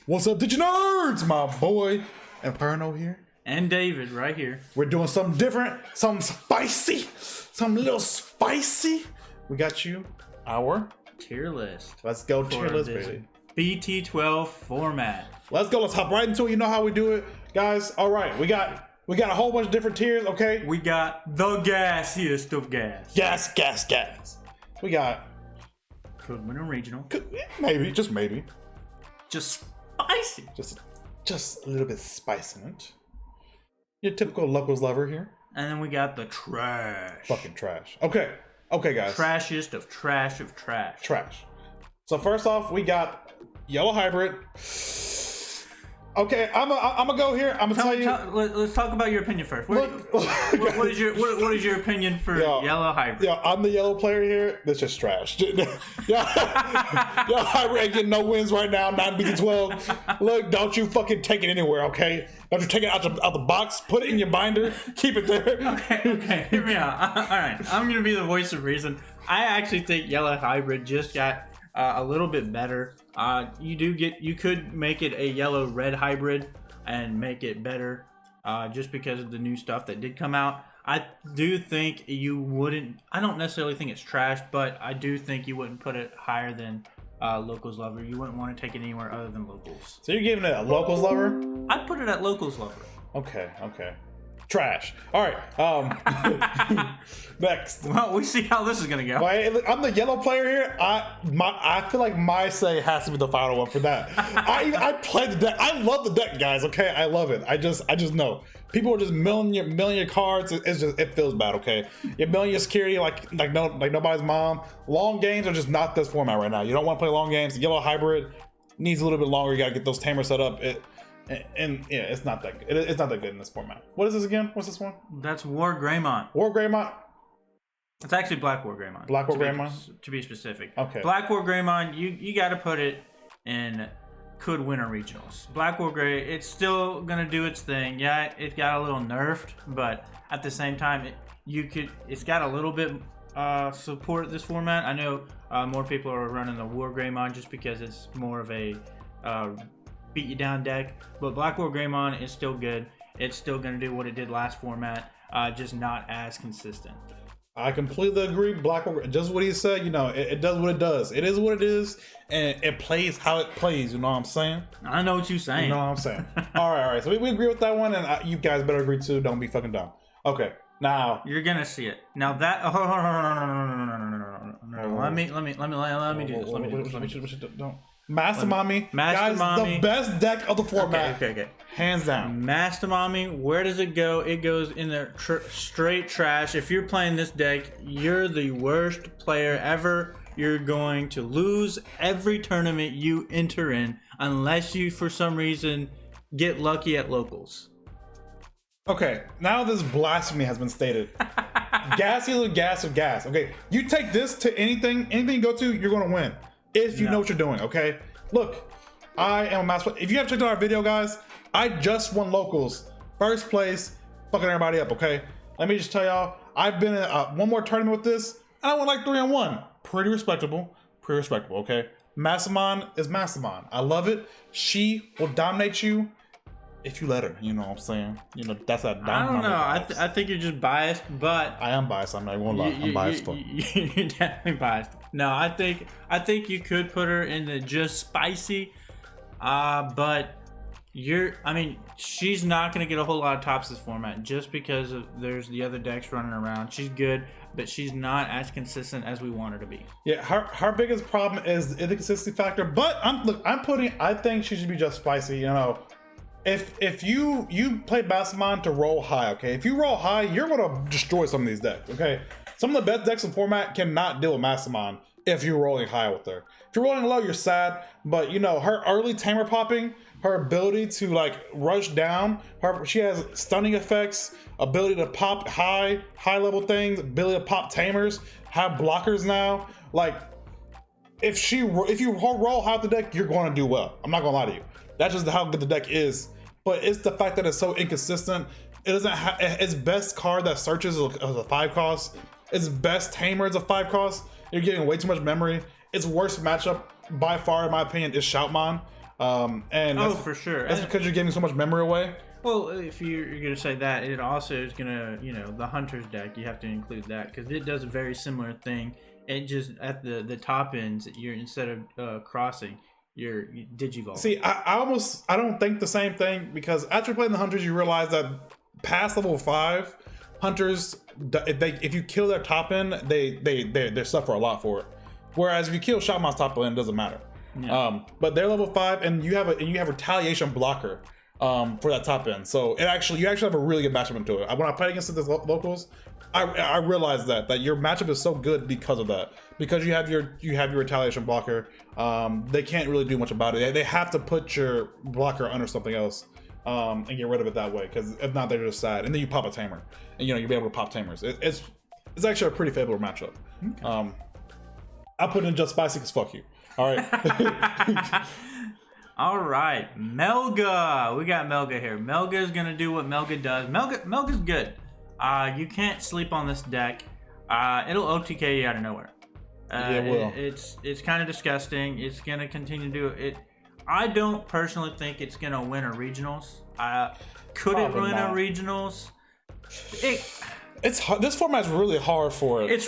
What's up, DigiNerds? My boy Inferno here. And David right here. We're doing something different, something spicy, something a little spicy. We got you our tier list. Let's go tier list, baby. BT12 format. Let's go. Let's hop right into it. You know how we do it, guys. All right, we got a whole bunch of different tiers. Okay. We got the gassiest of gas. Gas. We got Code Winner Regional. Maybe, just maybe. Just spicy. Just a little bit spicy in it. Your typical locals lover here. And then we got the trash. Fucking trash. Okay, guys. Trashiest of trash of trash. Trash. So first off, we got yellow hybrid. Okay, I'm gonna go here. I'm gonna tell you. Let's talk about your opinion first. What is your opinion for yellow hybrid? Yeah, I'm the yellow player here. That's just trash. Yellow hybrid ain't getting no wins right now. 9BT12. Look, don't you fucking take it anywhere, okay? Don't you take it out the box, put it in your binder, keep it there. Okay, hear me out. All right, I'm gonna be the voice of reason. I actually think yellow hybrid just got a little bit better. You could make it a yellow red hybrid and make it better just because of the new stuff that did come out. I do think you wouldn't, I don't necessarily think it's trash, but I do think you wouldn't put it higher than locals lover. You wouldn't want to take it anywhere other than locals. So you're giving it a locals lover? I'd put it at locals lover. Okay. Trash. All right. Next. Well, we see how this is gonna go. Well, I'm the yellow player here. I feel like my say has to be the final one for that. I play the deck. I love the deck, guys. Okay, I love it. I just know people are just milling your cards. It feels bad. Okay, you're milling your security like nobody's mom. Long games are just not this format right now. You don't want to play long games. Yellow hybrid needs a little bit longer. You gotta get those tamers set up. And yeah, it's not that good. It's not that good in this format. What is this again? What's this one? That's War Greymon. War Greymon? It's actually Black War Greymon. Black War Greymon? To be specific. Okay. Black War Greymon, you got to put it in could winner regionals. Black War Grey, it's still going to do its thing. Yeah, it got a little nerfed, but at the same time, it's got a little bit support this format. I know more people are running the War Greymon just because it's more of a beat you down deck, but Black War Greymon is still good. It's still going to do what it did last format, just not as consistent. I completely agree. Black War, just what he said, it does what it does. It is what it is, and it plays how it plays, you know what I'm saying? I know what you're saying. You know what I'm saying? all right, so we agree with that one, and you guys better agree too. Don't be fucking dumb. Okay, now you're gonna see it. Now that let me do this. Don't. Master Mommy, guys, the best deck of the format. Okay. Hands down. Master Mommy, where does it go? It goes in the straight trash. If you're playing this deck, you're the worst player ever. You're going to lose every tournament you enter in unless you, for some reason, get lucky at locals. Okay, now this blasphemy has been stated. Gas is gas of gas. Okay, you take this to anything you go to, you're going to win. If you know what you're doing, okay? Look, I am a master. If you haven't checked out our video, guys, I just won locals. First place, fucking everybody up, okay? Let me just tell y'all, I've been in one more tournament with this, and I went like 3-1. Pretty respectable, okay? Massamon is Massamon. I love it. She will dominate you if you let her, you know what I'm saying? That's that dominant. I don't know. I think you're just biased, but I am biased. I'm not even gonna lie. I'm biased. You're definitely biased. No, I think you could put her in the just spicy, but she's not gonna get a whole lot of tops this format just because there's the other decks running around. She's good, but she's not as consistent as we want her to be. Yeah, her biggest problem is the consistency factor. But I think she should be just spicy. If you play Massamon to roll high, okay? If you roll high, you're gonna destroy some of these decks, okay? Some of the best decks in format cannot deal with Massamon if you're rolling high with her. If you're rolling low, you're sad, but her early tamer popping, her ability to rush down, she has stunning effects, ability to pop high level things, ability to pop tamers, have blockers now. If you roll high with the deck, you're gonna do well. I'm not gonna lie to you. That's just how good the deck is. But it's the fact that it's so inconsistent. It doesn't have its best card that searches is a 5 cost. Its best tamer is a 5 cost. You're getting way too much memory. Its worst matchup by far, in my opinion, is Shoutmon. And Oh, that's, for sure. that's because you're giving so much memory away. Well, if you're gonna say that, it also is gonna, the hunter's deck. You have to include that because it does a very similar thing. It just at the top ends, you're instead of crossing, you're digivolving. See, I don't think the same thing because after playing the hunters, you realize that past level 5, hunters, if you kill their top end, they suffer a lot for it. Whereas if you kill Shaman's top end, it doesn't matter. Yeah. But they're level 5, and you have retaliation blocker for that top end. So you actually have a really good matchup into it. When I played against the locals, I realized that your matchup is so good because of that. Because you have your retaliation blocker, they can't really do much about it. They have to put your blocker under something else and get rid of it that way. Because if not, they're just sad. And then you pop a tamer, and you'll be able to pop tamers. It's actually a pretty favorable matchup. Okay. I put in just spicy because fuck you. All right. All right, Melga. We got Melga here. Melga is gonna do what Melga does. Melga's good. You can't sleep on this deck. It'll OTK you out of nowhere. Yeah, it will. It's kind of disgusting. It's gonna continue to do it. I don't personally think it's gonna win a regionals. Could it win a regionals? It's hard. This format's really hard for it. It's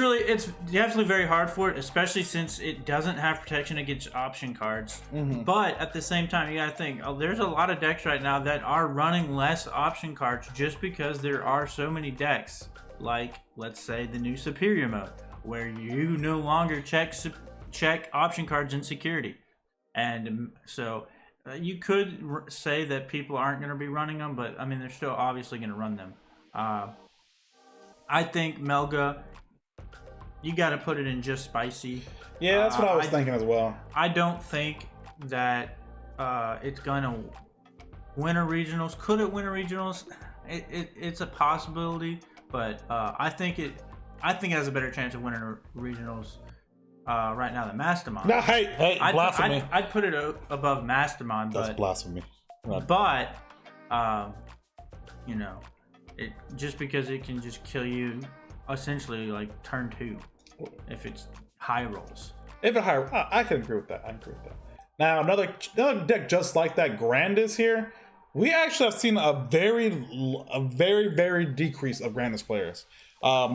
definitely very hard for it, especially since it doesn't have protection against option cards. Mm-hmm. But at the same time, you gotta think, there's a lot of decks right now that are running less option cards just because there are so many decks. Like, let's say the new Superior mode, where you no longer check option cards in security. And so you could say that people aren't going to be running them, but I mean, they're still obviously going to run them. I think Melga, you got to put it in just spicy. Yeah, that's what I was thinking as well. I don't think that it's going to win a regionals. Could it win a regionals? It's a possibility, but I think it has a better chance of winning a regionals right now than Mastermind. No, hey, blasphemy. I'd put it above Mastermind. That's blasphemy. Right. But just because it can just kill you essentially like turn 2 if it's high rolls. If it high, I can agree with that. Now another deck just like that, Grandis here. We actually have seen a very decrease of Grandis players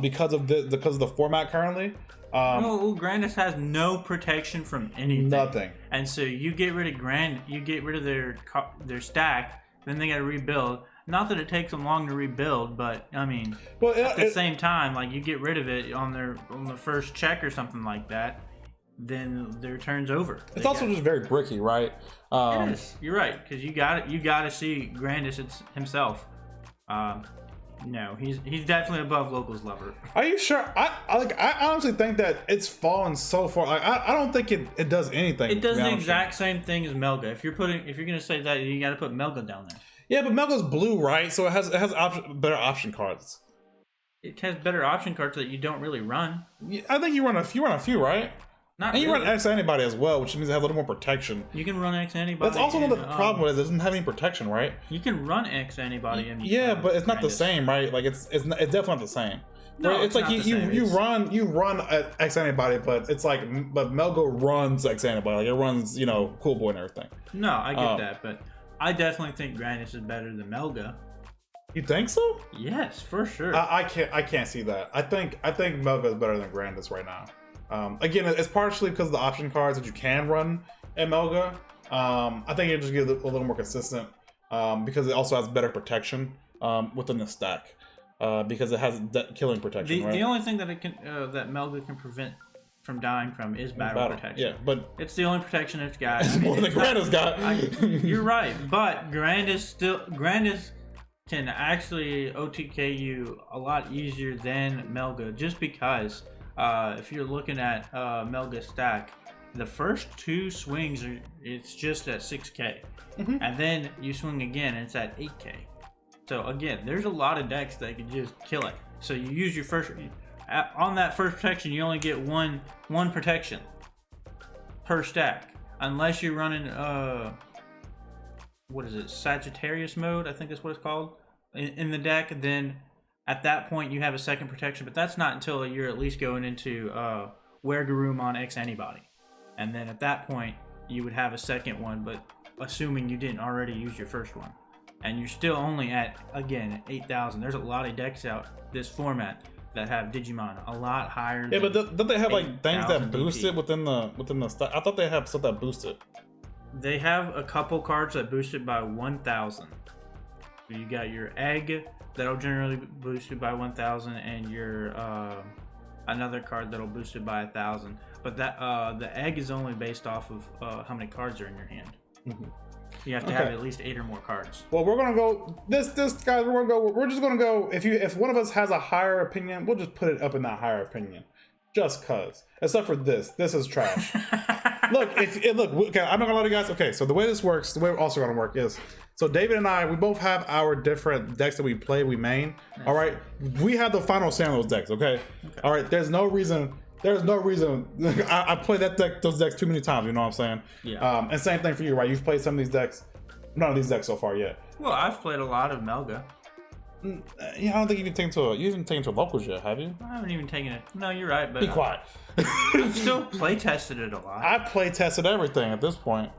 because of the format currently. Grandis has no protection from anything. Nothing. And so you get rid of you get rid of their stack, then they got to rebuild. Not that it takes them long to rebuild, but I mean, at the same time, like you get rid of it on the first check or something like that, then their turn's over. It's also just very bricky, right? It is. You're right, because you got to see Grandis himself. No, he's definitely above locals level. Are you sure? I honestly think that it's fallen so far. I don't think it does anything. It does the exact same thing as Melga. If you're gonna say that, you got to put Melga down there. Yeah, but Melga's blue, right? So it has better option cards. It has better option cards that you don't really run. Yeah, I think you run a few, right? Not and you really. run X Antibody as well, which means it has a little more protation. You can run X Antibody. That's also another problem with it. It doesn't have any protection, right? You can run X Antibody. But it's not the same, right? Like it's definitely not the same. No, it's like you run X Antibody, but it's like Melga runs X Antibody. Like it runs, Cool Boy and everything. No, I get that, but I definitely think Grandis is better than Melga. You think so? Yes, for sure. I can't see that. I think Melga is better than Grandis right now. Again, it's partially because of the option cards that you can run in Melga. I think it just gives it a little more consistent because it also has better protection within the stack because it has killing protection. The only thing that that Melga can prevent from dying from is battle protection. Yeah, but it's the only protection it's got. It's more than Grandis got. You're right, but Grandis can actually OTK you a lot easier than Melga just because. If you're looking at Melga stack, the first 2 swings it's just at 6k, and then you swing again and it's at 8k. So again, there's a lot of decks that can just kill it. So you use your first on that first protection, you only get one protection per stack, unless you're running what is it, Sagittarius mode? I think that's what it's called in the deck. Then at that point, you have a second protection, but that's not until you're at least going into Weregarumon X Antibody. And then at that point, you would have a second one, but assuming you didn't already use your first one. And you're still only at, again, 8,000. There's a lot of decks out this format that have Digimon a lot higher. Yeah, but don't they have like things that boost DP. it within the stuff? I thought they have stuff that boost it. They have a couple cards that boost it by 1,000. You got your egg that'll generally boost it by 1,000, and your another card that'll boost it by 1,000. But that the egg is only based off of how many cards are in your hand. Mm-hmm. You have to have at least 8 or more cards. Well, we're gonna go this guys. We're just gonna go. If one of us has a higher opinion, we'll just put it up in that higher opinion, just cause. Except for this is trash. Look, okay, I'm not gonna lie to you guys. Okay, so the way this works, the way we're also gonna work is, so David and I, we both have our different decks that we play, we main. Nice. All right, we have the final say on those decks. Okay, all right. There's no reason. I played those decks too many times. You know what I'm saying? Yeah. And same thing for you, right? You've played some of these decks. None of these decks so far yet. Well, I've played a lot of Melga. Yeah, I don't think you haven't taken to locals yet, have you? I haven't even taken it. No, you're right, but be quiet. I've still play tested it a lot. I play tested everything at this point,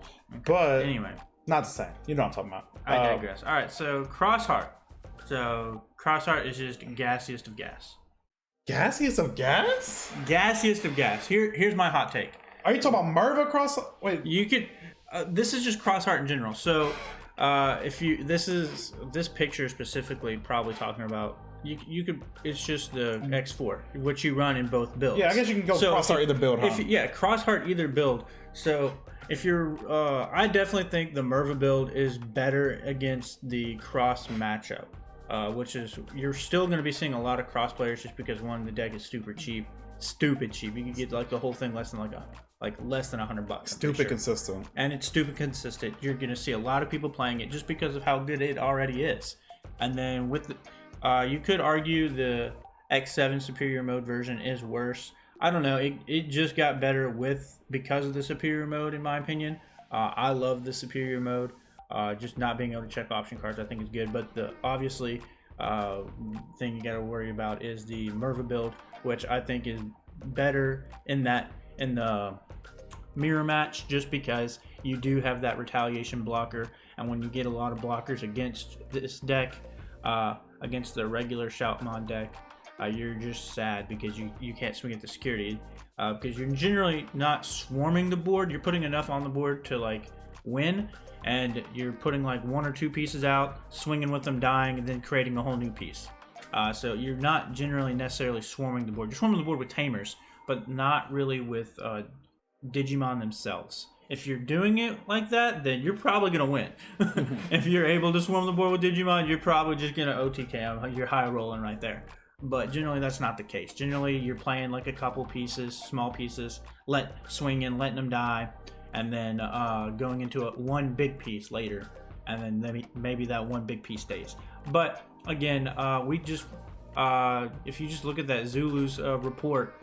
but anyway, not the same. You know what I'm talking about. I digress. All right, so Crossheart. So Crossheart is just gassiest of gas. Gassiest of gas? Gassiest of gas. Here's my hot take. Are you talking about Merva Cross? Wait, you could. This is just Crossheart in general. So, if you this picture specifically, probably talking about you could. It's just the X4, which you run in both builds. Yeah, I guess you can go Crossheart either build. Huh? Crossheart either build. So if you're, I definitely think the Merva build is better against the cross matchup. Which is, you're still going to be seeing a lot of cross players just because one, the deck is stupid cheap. You can get like the whole thing less than less than $100. Stupid consistent. And it's stupid consistent. You're going to see a lot of people playing it just because of how good it already is. And then with you could argue the X7 superior mode version is worse. I don't know. It just got better because of the superior mode, in my opinion. I love the superior mode. Just not being able to check option cards, I think, is good. But the obviously thing you got to worry about is the Merva build, which I think is better in the mirror match, just because you do have that retaliation blocker, and when you get a lot of blockers against this deck, against the regular Shoutmon deck, you're just sad because you can't swing at the security, because you're generally not swarming the board. You're putting enough on the board to like win. And you're putting like 1 or 2 pieces out, swinging with them, dying, and then creating a whole new piece. So you're not generally necessarily swarming the board. You're swarming the board with tamers, but not really with Digimon themselves. If you're doing it like that, then you're probably going to win. If you're able to swarm the board with Digimon, you're probably just going to OTK them. You're high rolling right there. But generally, that's not the case. Generally, you're playing like a couple pieces, small pieces, swinging, letting them die, and then going into one big piece later, and then maybe that one big piece stays. But again, if you just look at that Zulu's report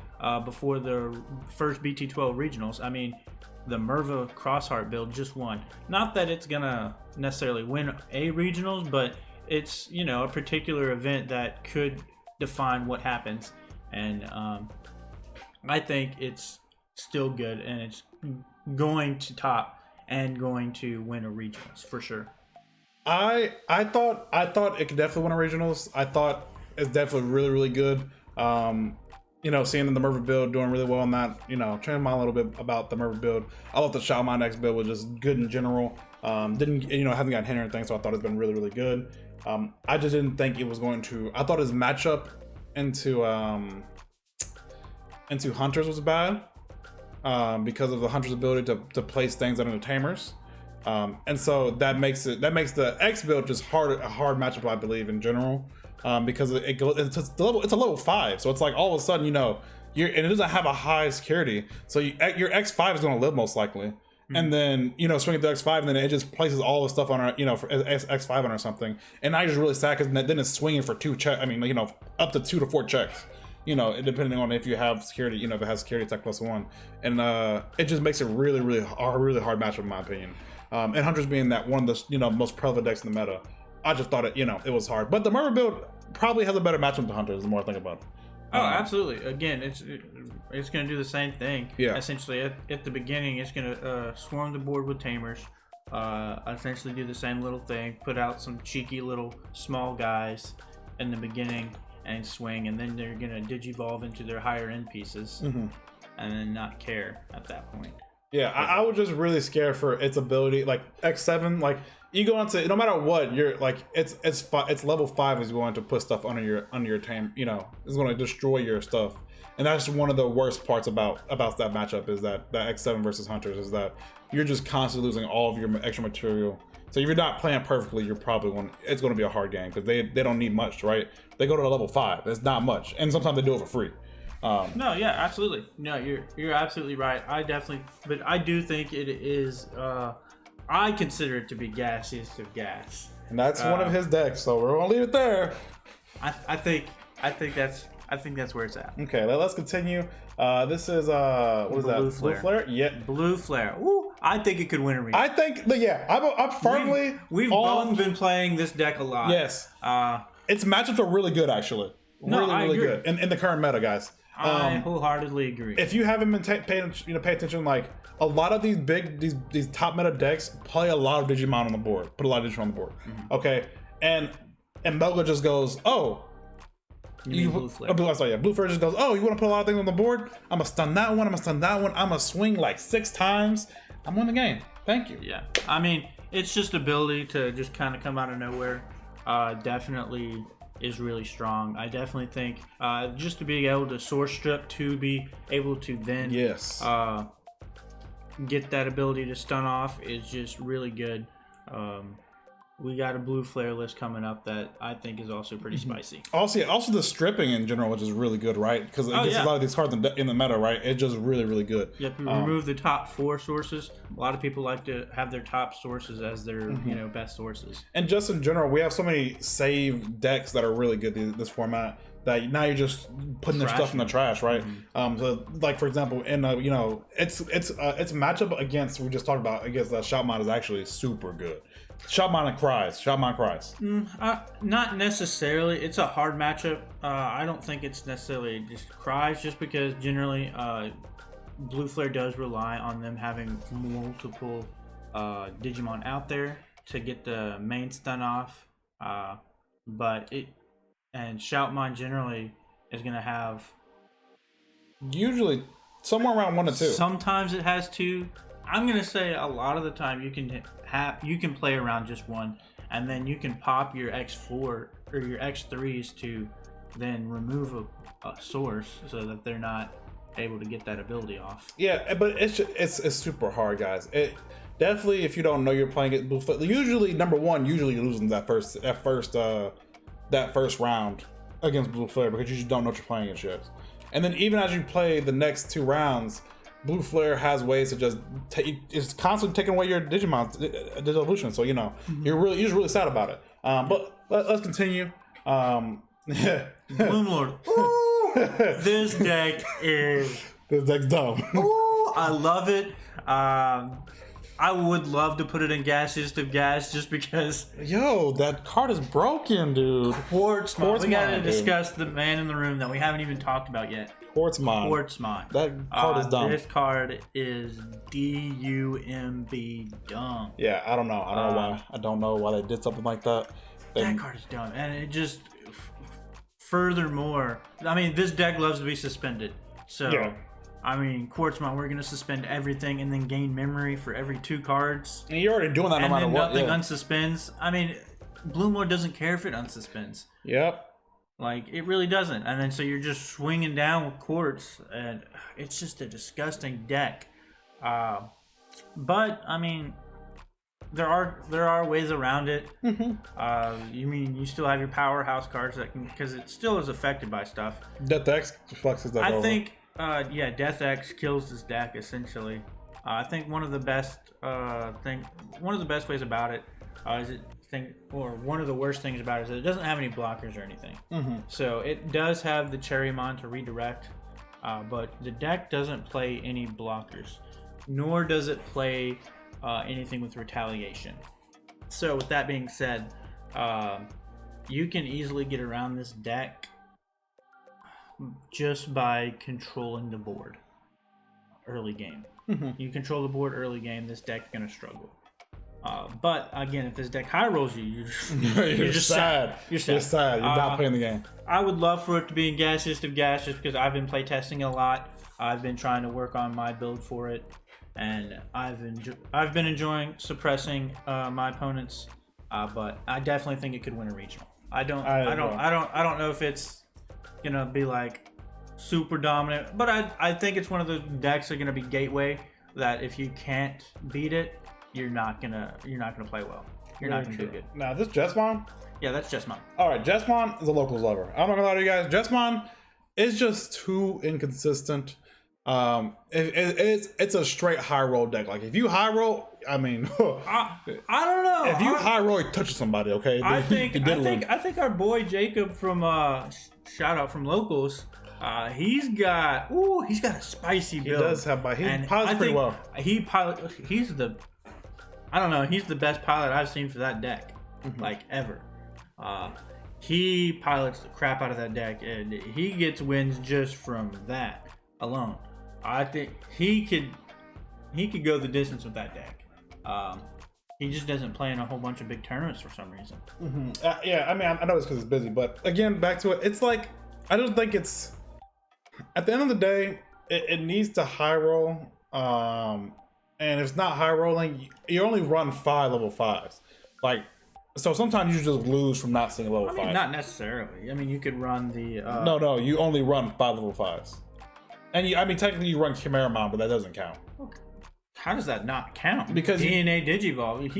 before the first BT12 regionals, I mean, the Merva Crossheart build just won. Not that it's gonna necessarily win a regionals, but it's, you know, a particular event that could define what happens, and I think it's still good, and it's going to top and going to win a regionals for sure. I thought it could definitely win a regionals. I thought it's definitely really, really good. You know, seeing the Merva build doing really well on that, you know, changing my mind a little bit about the Merva build. I thought the Shoutmon X build was just good in general. Hasn't gotten hit or anything, so I thought it's been really, really good. I just didn't think it was going to. I thought his matchup into Hunters was bad. Because of the Hunter's ability to place things under the tamers, and so that makes the X build just a hard matchup, I believe, in general, because it's a level 5, so it's like all of a sudden, you know, and it doesn't have a high security, so your X5 is going to live most likely, and then, you know, swing at the X5, and then it just places all the stuff on her, you know, for X5 on or something, and now you're just really sad because then it's swinging for 2 checks. I mean, you know, up to 2 to 4 checks. You know, depending on if you have security, you know, if it has security attack +1, and it just makes it really, really hard matchup in my opinion. And Hunters being that one of the, you know, most prevalent decks in the meta, I just thought it was hard. But the Merva build probably has a better matchup to Hunters the more I think about it. Oh, absolutely. Again, it's going to do the same thing. Yeah. Essentially, at the beginning, it's going to swarm the board with tamers. essentially do the same little thing, put out some cheeky little small guys in the beginning and swing, and then they're gonna digivolve into their higher end pieces, and then not care at that point. Yeah, I was just really scared for its ability. Like X7, like you go into no matter what, you're like it's level 5 is going to put stuff under your tame. You know, it's going to destroy your stuff, and that's one of the worst parts about that matchup is that X7 versus Hunters is that you're just constantly losing all of your extra material. So if you're not playing perfectly, you're probably it's going to be a hard game because they don't need much, right? They go to level 5. It's not much, and sometimes they do it for free. No, yeah, absolutely. No, you're absolutely right. But I do think it is. I consider it to be gassiest of gas, and that's one of his decks. So we're gonna leave it there. I think that's where it's at. Okay, let's continue. This is what is that? Blue Flare. Yeah, Blue Flare. Ooh, I think it could win a region. I think, yeah, I'm firmly. We've both been playing this deck a lot. Yes. Its matchups are really good, actually. Really good in the current meta, guys. I wholeheartedly agree. If you haven't been pay attention, like a lot of these top meta decks play a lot of Digimon on the board, put a lot of Digimon on the board. Okay, and Moga just goes, oh, Blue Flare. Blue Flare just goes, oh, you want to put a lot of things on the board? I'm gonna stun that one. I'm gonna stun that one. I'm gonna swing like 6 times. I'm winning the game. Thank you. Yeah, I mean, it's just ability to just kind of come out of nowhere. Definitely is really strong. I definitely think just to be able to source strip, to be able to then get that ability to stun off is just really good. We got a Blue Flare list coming up that I think is also pretty spicy. Also the stripping in general, which is really good, right? Because it gets a lot of these cards in the meta, right? It's just really, really good. Yep, you remove the top 4 sources. A lot of people like to have their top sources as their best sources. And just in general, we have so many save decks that are really good this format that now you're just putting their stuff in the trash, right? So like for example, in its matchup against we just talked about against Shoutmon is actually super good. Shoutmon cries. Not necessarily. It's a hard matchup. I don't think it's necessarily just cries, just because generally Blue Flare does rely on them having multiple Digimon out there to get the main stun off. And Shoutmon generally is going to have usually somewhere around 1 to 2. Sometimes it has 2. I'm going to say a lot of the time you can play around just 1, and then you can pop your X4 or your X3s to then remove a source so that they're not able to get that ability off. Yeah, but it's super hard, guys. It definitely, if you don't know you're playing it, usually number 1, usually you're losing that first round against Blue Flare because you just don't know what you're playing against yet. And then even as you play the next 2 rounds, Blue Flare has ways to just it's constantly taking away your Digimon evolution. So you're just really sad about it. But let's continue. Bloomlord. This deck's dumb. Ooh, I love it. I would love to put it in gassiest of gas just because. Yo, that card is broken, dude. Quartzmon. We gotta discuss the man in the room that we haven't even talked about yet. Quartzmon. That card is dumb. This card is D-U-M-B dumb. Yeah, I don't know. I don't know why they did something like that. That card is dumb, and it just. Furthermore, I mean, this deck loves to be suspended. So. Yeah. I mean, Quartzmon, we're going to suspend everything and then gain memory for every 2 cards. And you're already doing that no matter what. And then nothing unsuspends. I mean, Bloomlord doesn't care if it unsuspends. Yep. Like, it really doesn't. And then so you're just swinging down with Quartz, and it's just a disgusting deck. But, I mean, there are ways around it. You still have your powerhouse cards that can, because it still is affected by stuff. Death X flexes that over. I think... Death X kills this deck essentially. I think one of the best ways about it one of the worst things about it is that it doesn't have any blockers or anything. So it does have the Cherrymon to redirect, but the deck doesn't play any blockers, nor does it play anything with retaliation. So with that being said, you can easily get around this deck just by controlling the board early game. You control the board early game, this deck's gonna struggle. But again, if this deck high rolls you, you're just sad. You're sad. You're not playing the game. I would love for it to be in gaseous of gas just because I've been playtesting a lot. I've been trying to work on my build for it, and I've been enjoying suppressing my opponents. But I definitely think it could win a regional. I don't know if it's gonna be like super dominant, but I think it's one of the decks that are gonna be gateway that if you can't beat it, you're not gonna play well. You're not gonna do good. Now this Jesmon? Yeah, that's Jesmon. All right, Jesmon is a locals lover. I'm not gonna lie to you guys. Jesmon is just too inconsistent. It's a straight high roll deck. Like if you high roll, I mean, I don't know. If you high roll, you touch somebody, okay? I think our boy Jacob from shout out from locals. He's got a spicy build. He does have, but he pilots pretty well. He's the best pilot I've seen for that deck, like ever. He pilots the crap out of that deck, and he gets wins just from that alone. I think he could go the distance with that deck. He just doesn't play in a whole bunch of big tournaments for some reason. Yeah, I mean, I know it's because it's busy, but again, back to it. It's like I don't think it's. At the end of the day, it needs to high roll. And if it's not high rolling, you only run 5 level 5s. Like, so sometimes you just lose from not seeing level 5. Not necessarily. I mean, you could run the. No, you only run 5 level 5s. And technically you run Chimeramon, but that doesn't count. Okay. How does that not count? Because DNA Digivolve, you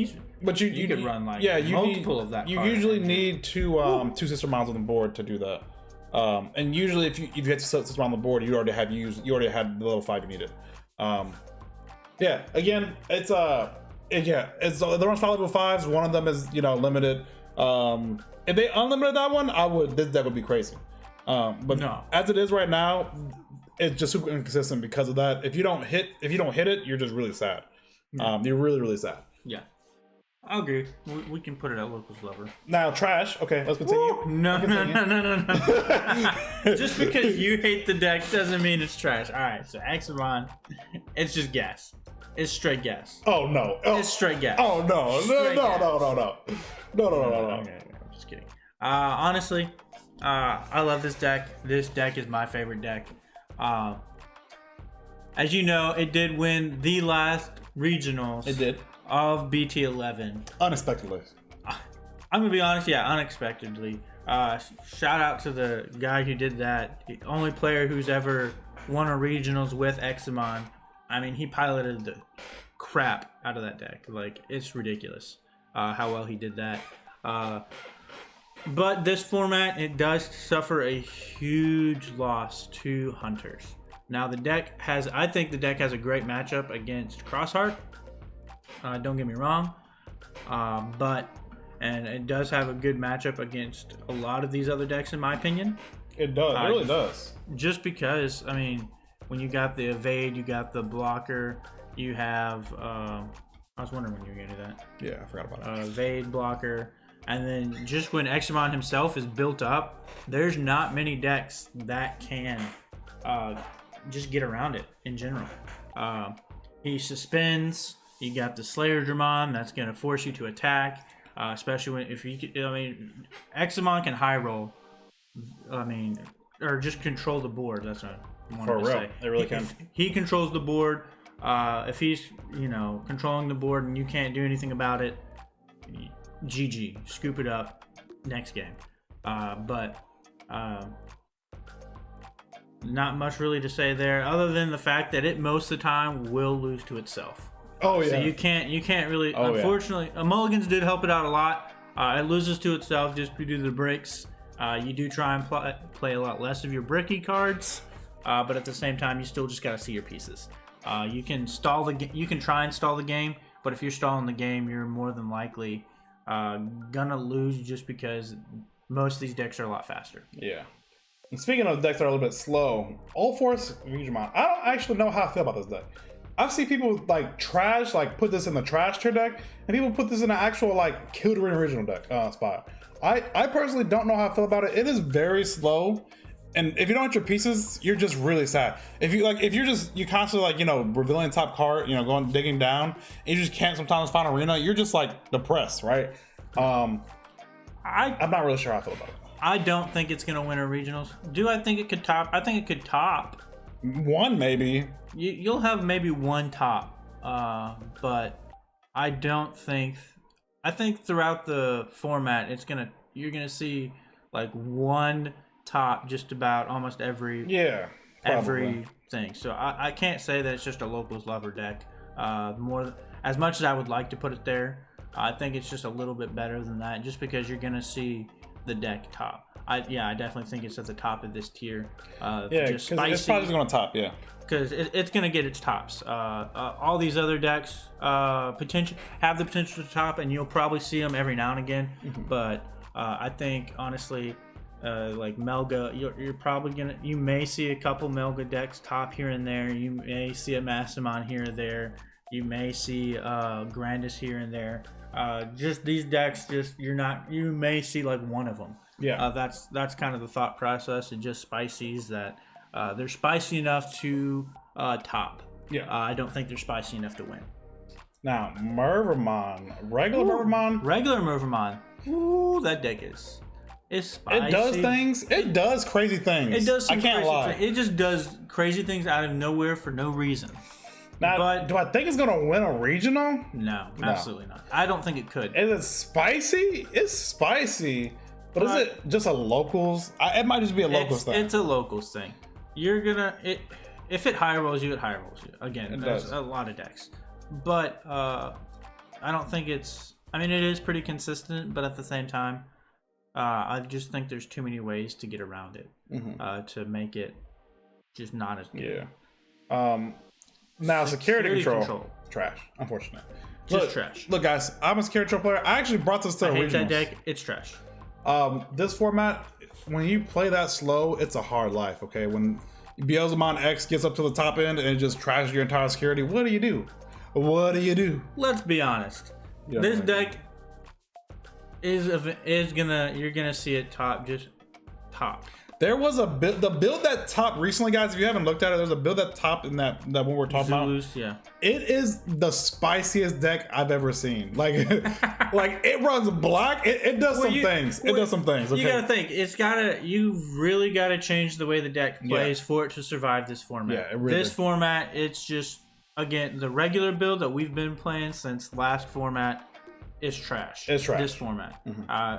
could run like multiple of that. You usually need two Sister Mons on the board to do that. And usually if you get to Sister Mon on the board, you already had the level 5 you needed. Yeah, again, it's they run 5 level 5s. One of them is limited. If they unlimited that one, this deck would be crazy. But no, as it is right now, it's just super inconsistent because of that. If you don't hit it, you're just really sad. You're really, really sad. Yeah, I agree. We can put it at locals lover. Now trash. Okay, let's continue. No. Just because you hate the deck doesn't mean it's trash. All right, so Examon, it's just gas. It's straight gas. Oh no! It's straight gas. Oh no! No! Okay, I'm just kidding. Honestly, I love this deck. This deck is my favorite deck. As you know, it did win the last regionals. It did. Of BT11. Unexpectedly. I'm gonna be honest, unexpectedly. Shout out to the guy who did that. The only player who's ever won a regionals with Examon. I mean, he piloted the crap out of that deck. Like, it's ridiculous how well he did that. But this format, it does suffer a huge loss to Hunters. Now, I think the deck has a great matchup against Crossheart. Don't get me wrong. And it does have a good matchup against a lot of these other decks, in my opinion. It does. It really does. Just because, I mean, when you got the evade, you got the blocker, you have. I was wondering when you were gonna do that. Yeah, I forgot about it. Evade, blocker, and then just when Examon himself is built up, there's not many decks that can just get around it in general. He suspends. You got the Slayer Dramon that's gonna force you to attack, especially Examon can high roll. Or just control the board. That's what I wanted to say. It really can. He controls the board. If he's controlling the board and you can't do anything about it, GG, scoop it up, next game. But not much really to say there, other than the fact that it most of the time will lose to itself. Oh yeah. So you can't really. Unfortunately, Mulligans did help it out a lot. It loses to itself just due to the breaks. You do try and play a lot less of your bricky cards, but at the same time, you still just gotta see your pieces. You can try and stall the game, but if you're stalling the game, you're more than likely gonna lose just because most of these decks are a lot faster. Yeah. And speaking of decks that are a little bit slow, All Force Digimon. I don't actually know how I feel about this deck. I've seen people put this in the trash tier deck, and people put this in an actual kill to win original deck spot. I personally don't know how I feel about it. It is very slow. and if you don't hit your pieces, you're just really sad. If you're constantly like, you know, revealing top card, you know, going digging down, and you just can't sometimes find arena, you're just like depressed, right? I'm not really sure how I feel about it. I don't think it's gonna win a regionals. Do I think it could top? I think it could top. One maybe. You'll have maybe one top, but I don't think. I think throughout the format, you're gonna see like one top just about almost every everything. So I can't say that it's just a locals lover deck. More as much as I would like to put it there, I think it's just a little bit better than that, just because you're gonna see the deck top. I definitely think it's at the top of this tier. Just spicy. It's probably just gonna top, yeah. Because it's gonna get its tops. All these other decks have the potential to top, and you'll probably see them every now and again. But I think honestly, like Melga, you may see a couple Melga decks top here and there. You may see a Massamon here or there. You may see Grandis here and there. Just these decks, you may see like one of them. Yeah. That's kind of the thought process. It just spices that they're spicy enough to top. Yeah. I don't think they're spicy enough to win. Now, Mervamon, regular Mervamon. Ooh, that deck is spicy. It does things. It does crazy things. It does. I can't lie. It just does crazy things out of nowhere for no reason. Now, but do I think it's gonna win a regional? No, absolutely not. I don't think it could. Is it spicy? It's spicy, but is it just a locals? It might just be a locals thing. It's a locals thing. If it high rolls you, it high rolls you. Again, there's a lot of decks, but I don't think it's. I mean, it is pretty consistent, but at the same time, I just think there's too many ways to get around it to make it just not as good. Yeah. Now, security control. Trash. Unfortunate. Just trash. Look, guys, I'm a security control player. I actually brought this to a regionals. I hate that deck. It's trash. This format, when you play that slow, it's a hard life, okay? When Beelzemon X gets up to the top end and it just trashes your entire security, what do you do? What do you do? Let's be honest. This deck you're gonna see it top. There was the build that topped recently, guys. If you haven't looked at it, there's a build that topped in that one we're talking about. Yeah. It is the spiciest deck I've ever seen. Like, it runs black. It does some things. It does some things. Okay? You gotta think. You really gotta change the way the deck plays for it to survive this format. Yeah, it really this format, it's just again the regular build that we've been playing since last format. Is trash. It's trash. This format.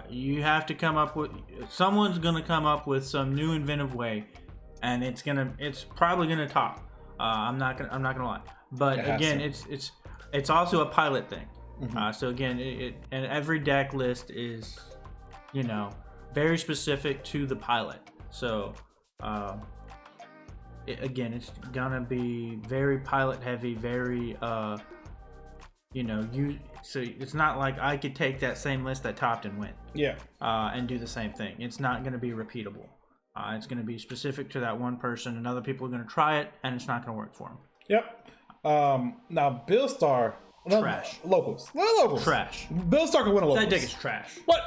You have to come up with. Someone's gonna come up with some new inventive way, and it's probably gonna top. I'm not gonna lie. But again, it's also a pilot thing. So again, and every deck list is, very specific to the pilot. So again, it's gonna be very pilot heavy. Very So it's not like I could take that same list that topped and win. Yeah. And do the same thing. It's not going to be repeatable. It's going to be specific to that one person, and other people are going to try it, and it's not going to work for them. Yep. Now, Billstar. Trash. Locals. Trash. Billstar can win a locals. That deck is trash. What?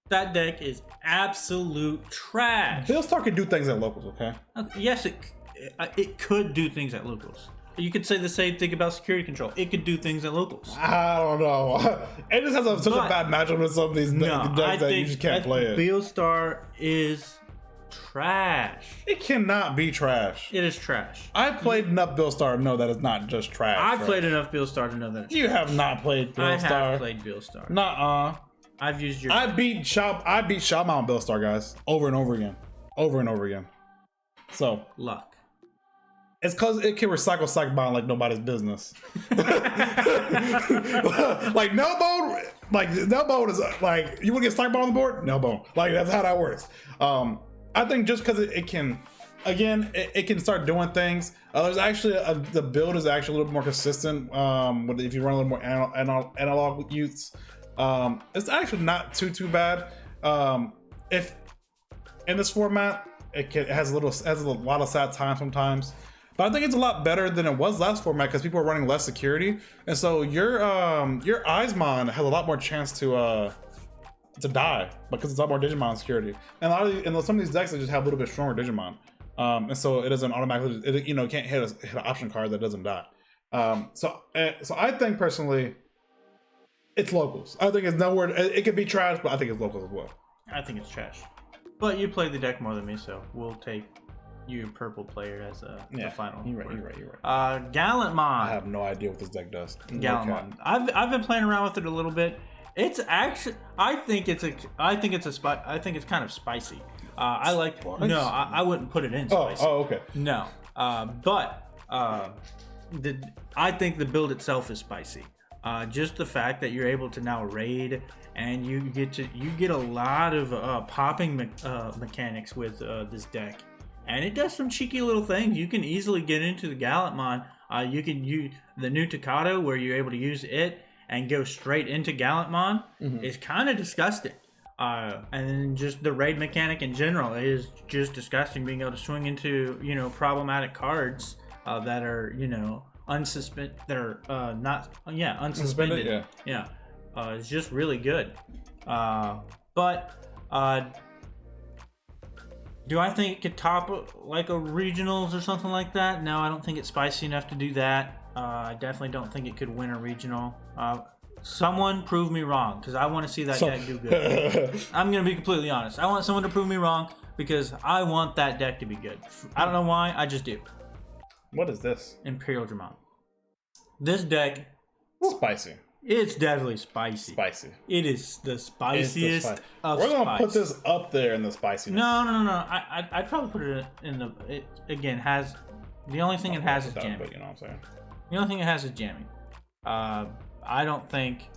That deck is absolute trash. Billstar can do things at locals, okay? Yes, it could do things at locals. You could say the same thing about security control. It could do things at locals. I don't know. It just has such a bad matchup with some of these decks that you just can't play it. Billstar is trash. It cannot be trash. It is trash. I've played enough Billstar to know that it's not just trash. I've played enough Billstar to know that it's You trash. have not played Billstar. I have played Billstar. Nuh-uh. I've used your... I beat Shaman on Billstar, guys. Over and over again. Over and over again. So. Luck. It's because it can recycle Psychbond like nobody's business. Like Nelbone is like, you want to get Psychbond on the board? Nelbone. Like, that's how that works. I think just because it can, again, it can start doing things. There's actually, the build is actually a little more consistent if you run a little more analog utes. It's actually not too bad. If in this format, it has a lot of sad time sometimes. But I think it's a lot better than it was last format because people are running less security, and so your Eismon has a lot more chance to to die because it's a lot more Digimon security. And a lot of and some of these decks that just have a little bit stronger Digimon, and so it doesn't automatically, can't hit an option card that doesn't die. So I think personally, it's locals. I think it's nowhere. It could be trash, but I think it's locals as well. I think it's trash. But you played the deck more than me, so we'll take you purple player as the final. You're right. Gallantmon. I have no idea what this deck does. Gallantmon. I've been playing around with it a little bit. It's actually, I think it's kind of spicy. I wouldn't put it in spicy. Oh, okay. No, but I think the build itself is spicy. Just the fact that you're able to now raid, and you get a lot of popping mechanics with this deck, and it does some cheeky little things. You can easily get into the Gallantmon. You can use the new Tocado, where you're able to use it and go straight into Gallantmon. Is kind of disgusting. And then just the raid mechanic in general is just disgusting. Being able to swing into problematic cards that are unsuspended. It's just really good. But do I think it could top like a regionals or something like that? No, I don't think it's spicy enough to do that. I definitely don't think it could win a regional. Someone prove me wrong, because I want to see that deck do good. I'm going to be completely honest. I want someone to prove me wrong, because I want that deck to be good. I don't know why, I just do. What is this? Imperial Dramon. This deck... Spicy. It's definitely spicy. Spicy. It is the spiciest of We're going to spice. put this up there in the spiciness. No. I'd probably put it in the... It, again, has... The only thing it has is jamming. But you know what I'm saying? The only thing it has is jamming. I don't think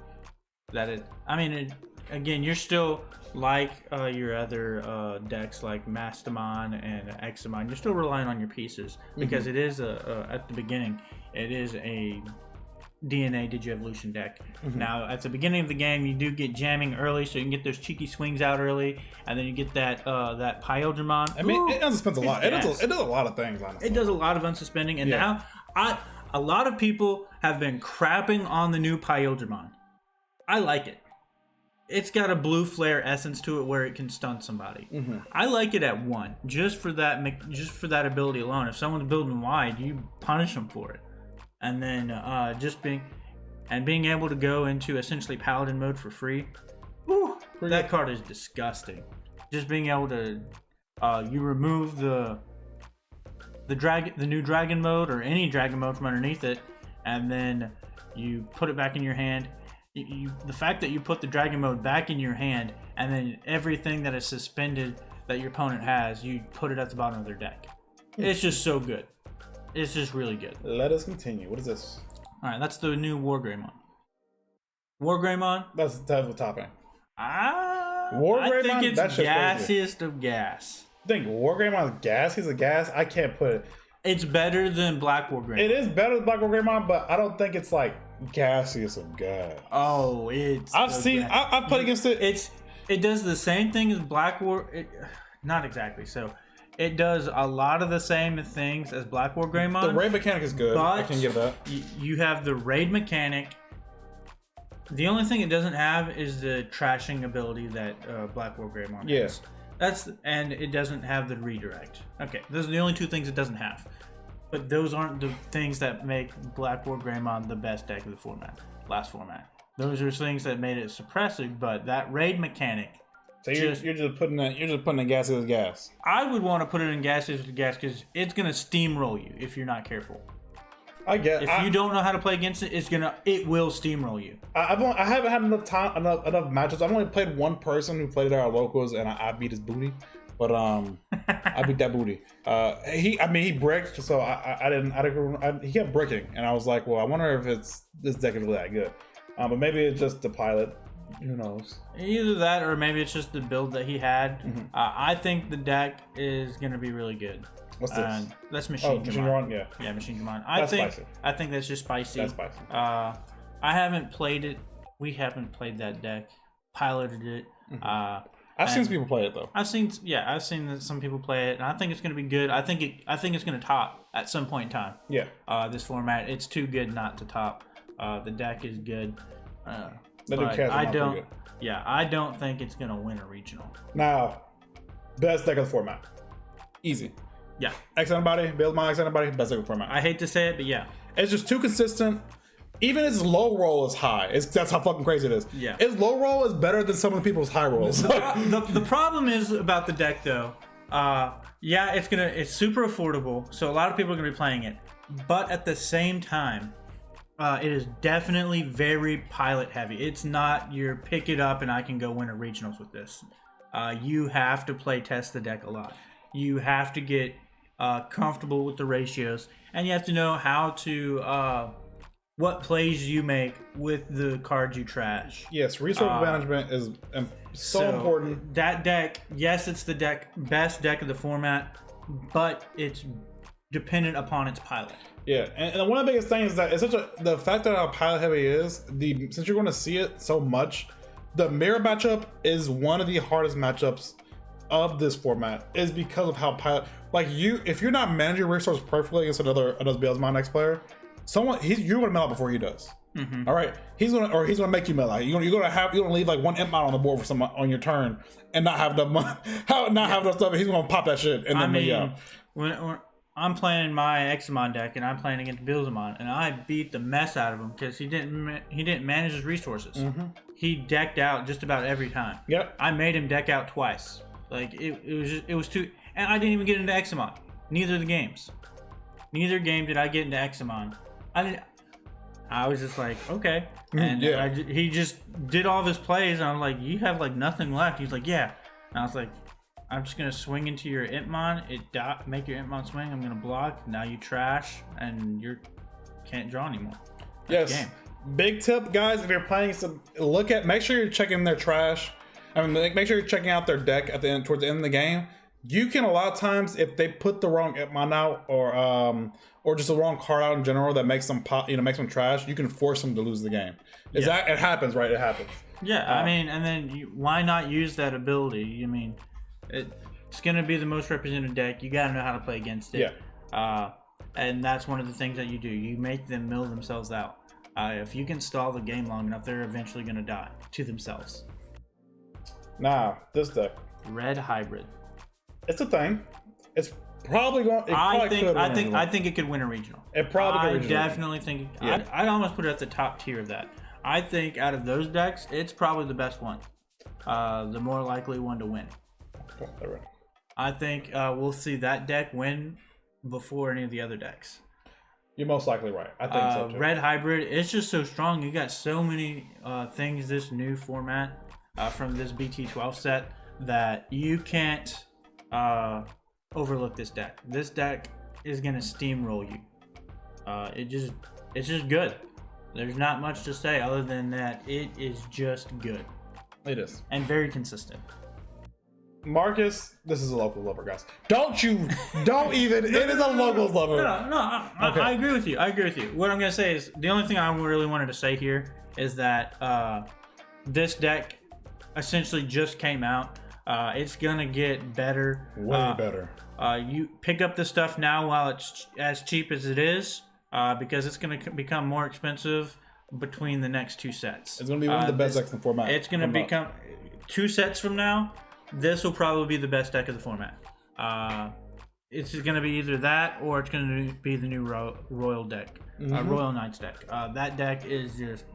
that it... I mean, again, you're still like your other decks like Mastamon and Examon. You're still relying on your pieces because it is at the beginning, it is a DNA Digievolution deck. Now, at the beginning of the game, you do get jamming early, so you can get those cheeky swings out early, and then you get that Pyodramon. I mean, it unsuspends a lot. It does a lot of things, honestly. It does a lot of unsuspending, and now a lot of people have been crapping on the new Pyodramon. I like it. It's got a blue flare essence to it where it can stun somebody. I like it at 1, just for that ability alone. If someone's building wide, you punish them for it. And then being able to go into essentially Paladin mode for free. Whew, that card is disgusting. Just being able to you remove the new dragon mode or any dragon mode from underneath it, and then you put it back in your hand. The fact that you put the dragon mode back in your hand, and then everything that is suspended that your opponent has, you put it at the bottom of their deck. It's just so good. It's just really good. Let us continue. What is this? All right, that's the new Wargreymon. Wargreymon? That's the type of topping. Wargreymon? I think it's gassiest of gas. I think Wargreymon is gas. He's a gas. I can't put it. It's better than Black Wargreymon. It is better than Black Wargreymon, but I don't think it's like gassiest of gas. Oh, it's. I've played against it. It does the same thing as Black War. Not exactly. So it does a lot of the same things as Black Wargreymon. The raid mechanic is good. I can give that. You have the raid mechanic. The only thing it doesn't have is the trashing ability that Black Wargreymon has. And it doesn't have the redirect. Okay, those are the only two things it doesn't have. But those aren't the things that make Black Wargreymon the best deck of the last format. Those are things that made it suppressive, but that raid mechanic. So you're just putting the gas as gas. I would want to put it in gas as gas because it's gonna steamroll you if you're not careful. If you don't know how to play against it, it will steamroll you. I haven't had enough matches. I've only played one person who played at our locals, and I beat his booty. But I beat that booty. He bricked, so he kept bricking, and I was like, well, I wonder if this deck is really that good. But maybe it's just the pilot. Who knows? Either that, or maybe it's just the build that he had. I think the deck is gonna be really good. What's this? That's Machine Dramon. Yeah, Machine Dramon. Spicy. I think that's just spicy. That's spicy. I haven't played it. We haven't played that deck. Piloted it. I've seen some people play it though. I've seen that some people play it, and I think it's going to be good. I think it's going to top at some point in time. Yeah. This format, it's too good not to top. The deck is good. They do But casual I mod pretty don't. good. Yeah, I don't think it's gonna win a regional. Now, best deck of the format. Easy. Yeah, X Antibody, build my X Antibody, best deck of the format. I hate to say it, but yeah. It's just too consistent. Even its low roll is high. That's how fucking crazy it is. Yeah. Its low roll is better than some of the people's high rolls. The problem is about the deck though. Yeah, it's super affordable, so a lot of people are gonna be playing it. But at the same time, it is definitely very pilot heavy. It's not your pick it up and I can go win a regionals with this. You have to play test the deck a lot. You have to get comfortable with the ratios, and you have to know how to what plays you make with the cards you trash. Yes, resource management is so important. That deck, yes, it's the best deck of the format, but it's dependent upon its pilot. Yeah, and one of the biggest things is that it's the fact that how pilot heavy it is, since you're going to see it so much, the mirror matchup is one of the hardest matchups of this format, is because of how pilot, like if you're not managing your resources perfectly against another Beelzemon next player, you're gonna mill out before he does. All right, he's gonna make you mill out. You're gonna leave like one imp out on the board for someone on your turn and not have enough money, have enough stuff. He's gonna pop that shit and then mill you out. When I'm playing my Examon deck and I'm playing against Beelzemon, and I beat the mess out of him because he didn't manage his resources. He decked out just about every time. Yep. I made him deck out twice. Like it was too, and I didn't even get into Examon. Neither of the games. Neither game did I get into Examon. I was just like, okay, and he just did all of his plays, and I'm like, you have like nothing left. He's like, yeah, and I was like, I'm just gonna swing into your Impmon, make your Impmon swing. I'm gonna block. Now you trash, and you can't draw anymore. Yes. Game. Big tip, guys, if you're playing some, make sure you're checking their trash. I mean, make sure you're checking out their deck towards the end of the game. You can, a lot of times, if they put the wrong Impmon out or just the wrong card out in general that makes them pop, makes them trash, you can force them to lose the game. It happens, right? It happens. Yeah, I mean, and then why not use that ability? I mean, it's gonna be the most represented deck. You gotta know how to play against it. Yeah. And that's one of the things that you do. You make them mill themselves out. If you can stall the game long enough, they're eventually gonna die to themselves. Now, this deck. Red Hybrid. It's a thing. It's probably going. I think it could win a regional. It probably could. I definitely think. Yeah. I'd almost put it at the top tier of that. I think out of those decks, it's probably the best one. The more likely one to win. I think we'll see that deck win before any of the other decks. You're most likely right. I think so too. Red Hybrid, it's just so strong. You got so many things this new format from this BT12 set that you can't overlook this deck. This deck is gonna steamroll you. It's just good. There's not much to say other than that it is just good. It is. And very consistent. Marcus, this is a locals lover, guys. Don't even. It is a locals lover. Okay. I agree with you. What I'm gonna say is the only thing I really wanted to say here is that this deck essentially just came out. It's gonna get better. Way better. You pick up the stuff now while it's as cheap as it is, because it's gonna become more expensive between the next two sets. It's gonna be one of the best decks in the format. It's gonna become 2 sets from now. This will probably be the best deck of the format. It's gonna be either that or it's gonna be the new Royal deck, Royal Knights deck. That deck is just,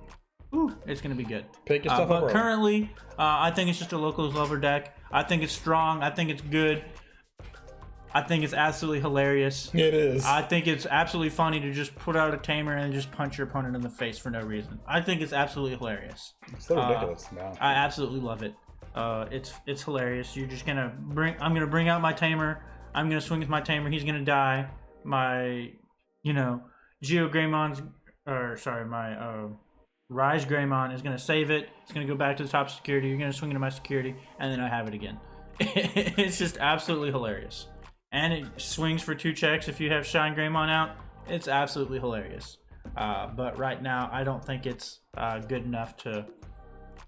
it's gonna be good. Pick yourself up. But currently, I think it's just a locals lover deck. I think it's strong. I think it's good. I think it's absolutely hilarious. It is. I think it's absolutely funny to just put out a tamer and just punch your opponent in the face for no reason. I think it's absolutely hilarious. It's so ridiculous. No. I absolutely love it. It's hilarious. I'm gonna bring out my tamer. I'm gonna swing with my tamer. He's gonna die. My Rise Greymon is gonna save it. It's gonna go back to the top security. You're gonna swing into my security, and then I have it again. It's just absolutely hilarious. And it swings for 2 checks if you have Shine Greymon out. It's absolutely hilarious. But right now, I don't think it's good enough to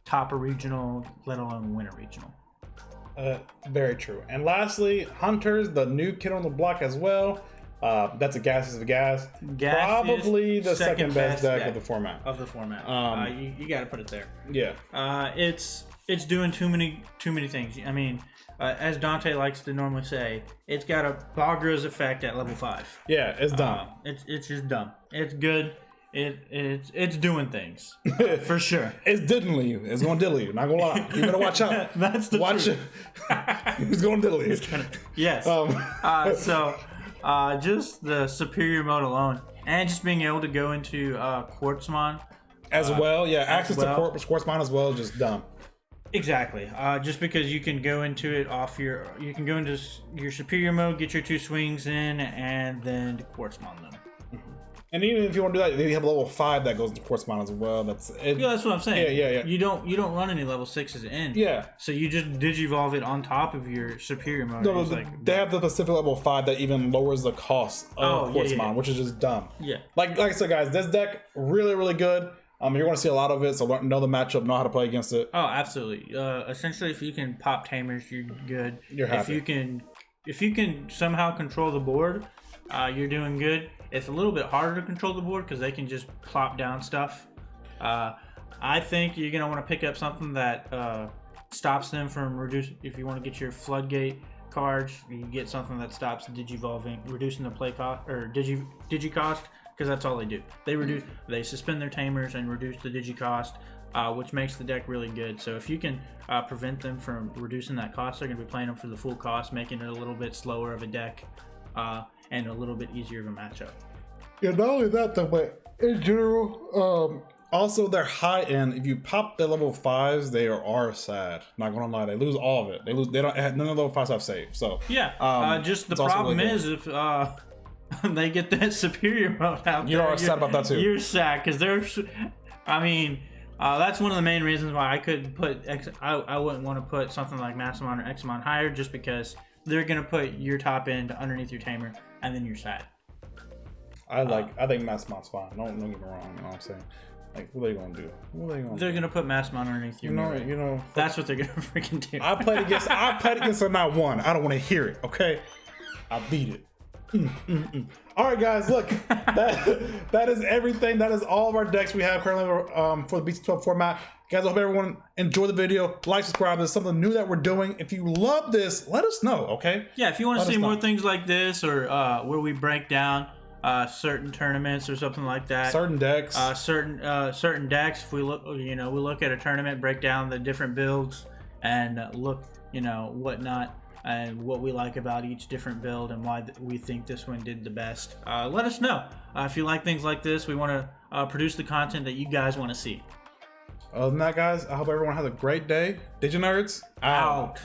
top a regional, let alone win a regional. Very true. And lastly, Hunters, the new kid on the block as well. That's a gaseous of gas. Probably the second best deck of the format. You got to put it there. Yeah. It's doing too many things. I mean, as Dante likes to normally say, it's got a Bagra's effect at level 5. Yeah, it's dumb. It's just dumb. It's good. It's doing things for sure. It's diddling you. It's going to diddle you. Not gonna lie. You better watch out. That's the watch truth. it. It's going to diddle you. Yes. Just the superior mode alone, and just being able to go into Quartzmon as well. Yeah, access to Quartzmon as well is just dumb. Exactly. Just because you can go into it you can go into your superior mode, get your 2 swings in, and then Quartzmon them. And even if you want to do that, they have a level 5 that goes into Quartzmon as well. That's it. Yeah, that's what I'm saying. Yeah. You don't run any level 6s in. Yeah. So you just digivolve it on top of your superior mode. No, they have the specific level 5 that even lowers the cost of Quartzmon, which is just dumb. Yeah. Like I said, guys, this deck really, really good. You're going to see a lot of it, so know the matchup, know how to play against it. Oh, absolutely. Essentially, if you can pop tamers, you're good. You're happy. If you can somehow control the board, you're doing good. It's a little bit harder to control the board because they can just plop down stuff. I think you're going to want to pick up something that stops them from reducing. If you want to get your floodgate cards, you can get something that stops digivolving, reducing the play cost or digi cost, because that's all they do. They suspend their tamers and reduce the digi cost, which makes the deck really good. So if you can prevent them from reducing that cost, they're going to be playing them for the full cost, making it a little bit slower of a deck and a little bit easier of a matchup. Yeah, not only that though, but in general, also they're high end. If you pop the level 5s, they are sad. Not gonna lie, they lose all of it. They don't have none of the level 5s have saved. So yeah, just the problem really is if they get that superior mode out, you're sad about that too. You're sad because that's one of the main reasons why I couldn't put I wouldn't want to put something like Massamon or Examon higher, just because they're gonna put your top end underneath your tamer, and then you're sad. I think Massamon's fine. Don't get me wrong. You know what I'm saying? Like, what are they gonna do? They're gonna put Massamon underneath your mirror. That's what they're gonna freaking do. I played against her, not one. I don't want to hear it. Okay, I beat it. All right, guys, look, that is everything. That is all of our decks we have currently for the BC12 format. Guys, I hope everyone enjoyed the video. Like, subscribe. There's something new that we're doing. If you love this, let us know, okay? Yeah, if you want to see more things like this, or where we break down certain tournaments or something like that, certain decks, certain decks. If we look at a tournament, break down the different builds, and look, whatnot, and what we like about each different build and why we think this one did the best. Let us know. If you like things like this, we want to produce the content that you guys want to see. Other than that, guys, I hope everyone has a great day. DigiNerds out.